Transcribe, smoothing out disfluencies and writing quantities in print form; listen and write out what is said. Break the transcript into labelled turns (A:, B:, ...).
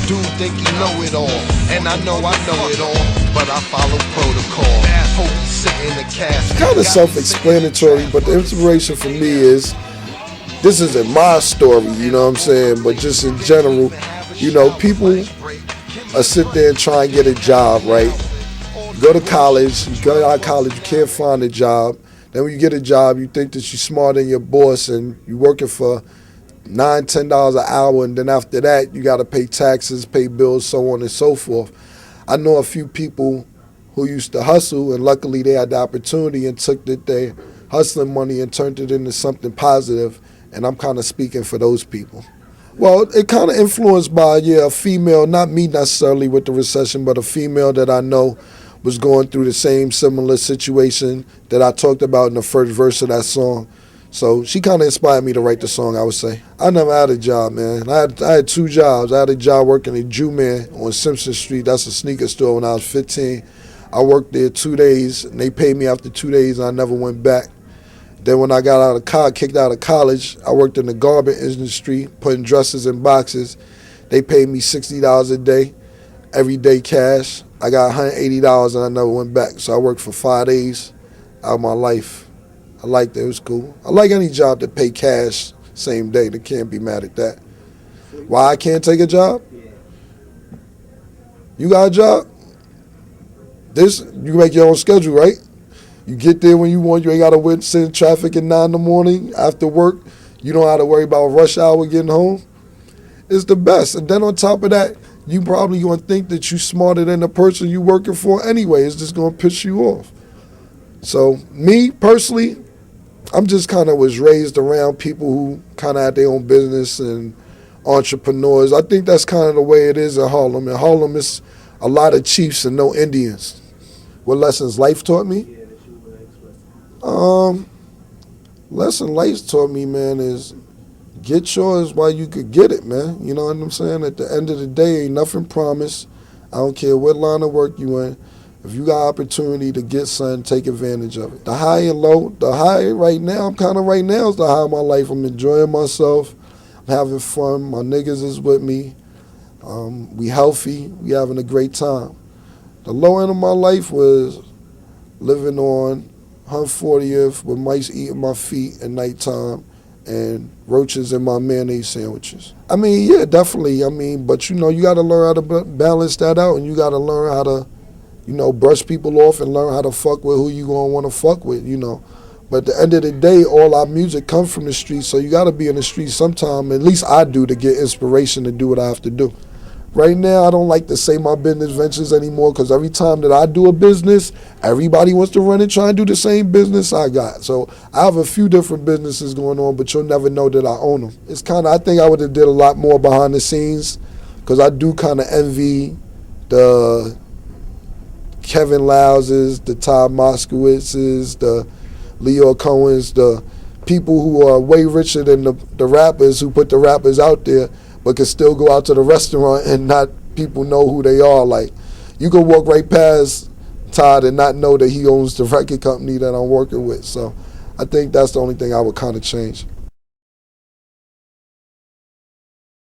A: Dude think he know it all, and I know it all, but I follow protocol. Hope he sit in the casket.
B: Kind of self-explanatory, but the inspiration for me is, this isn't my story, you know what I'm saying, but just in general, you know, people sit there and try and get a job, right? You go to college, you go out of college, you can't find a job. Then when you get a job, you think that you're smarter than your boss and you're working for $9, $10 an hour, and then after that, you got to pay taxes, pay bills, so on and so forth. I know a few people who used to hustle, and luckily they had the opportunity and took their hustling money and turned it into something positive, and I'm kind of speaking for those people. Well, it kind of influenced by, a female, not me necessarily with the recession, but a female that I know was going through the same similar situation that I talked about in the first verse of that song. So she kind of inspired me to write the song, I would say. I never had a job, man. I had 2 jobs. I had a job working at Jew Man on Simpson Street. That's a sneaker store when I was 15. I worked there 2 days, and they paid me after 2 days, and I never went back. Then when I got out of college, kicked out of college, I worked in the garment industry, putting dresses in boxes. They paid me $60 a day, every day cash. I got $180 and I never went back. So I worked for 5 days out of my life. I liked it. It was cool. I like any job that pay cash same day. They can't be mad at that. Why I can't take a job? You got a job? You make your own schedule, right? You get there when you want. You ain't got to sit in traffic at 9 in the morning after work. You don't have to worry about rush hour getting home. It's the best. And then on top of that, you probably going to think that you're smarter than the person you working for anyway. It's just going to piss you off. So me, personally, I'm just kind of was raised around people who kind of had their own business and entrepreneurs. I think that's kind of the way it is in Harlem. In Harlem, it's a lot of chiefs and no Indians. What lessons life taught me? Lesson life taught me, man, is get yours while you could get it, man. You know what I'm saying? At the end of the day, ain't nothing promised. I don't care what line of work you in. If you got opportunity to get something, take advantage of it. The high and low, the high right now, is the high of my life. I'm enjoying myself. I'm having fun. My niggas is with me. We healthy. We having a great time. The low end of my life was living on 140th with mice eating my feet at nighttime and roaches in my mayonnaise sandwiches. I mean, yeah, definitely. I mean, but you got to learn how to balance that out, and you got to learn how to, brush people off and learn how to fuck with who you gonna want to fuck with, But at the end of the day, all our music comes from the streets, so you got to be in the streets sometime. At least I do, to get inspiration to do what I have to do. Right now, I don't like to say my business ventures anymore, because every time that I do a business, everybody wants to run and try and do the same business I got. So I have a few different businesses going on, but you'll never know that I own them. It's kind of, I think I would have did a lot more behind the scenes, because I do kind of envy the Kevin Louses, the Todd Moskowitzes, the Leo Cohens, the people who are way richer than the rappers who put the rappers out there, but can still go out to the restaurant and not people know who they are. Like, you can walk right past Todd and not know that he owns the record company that I'm working with. So I think that's the only thing I would kind of change.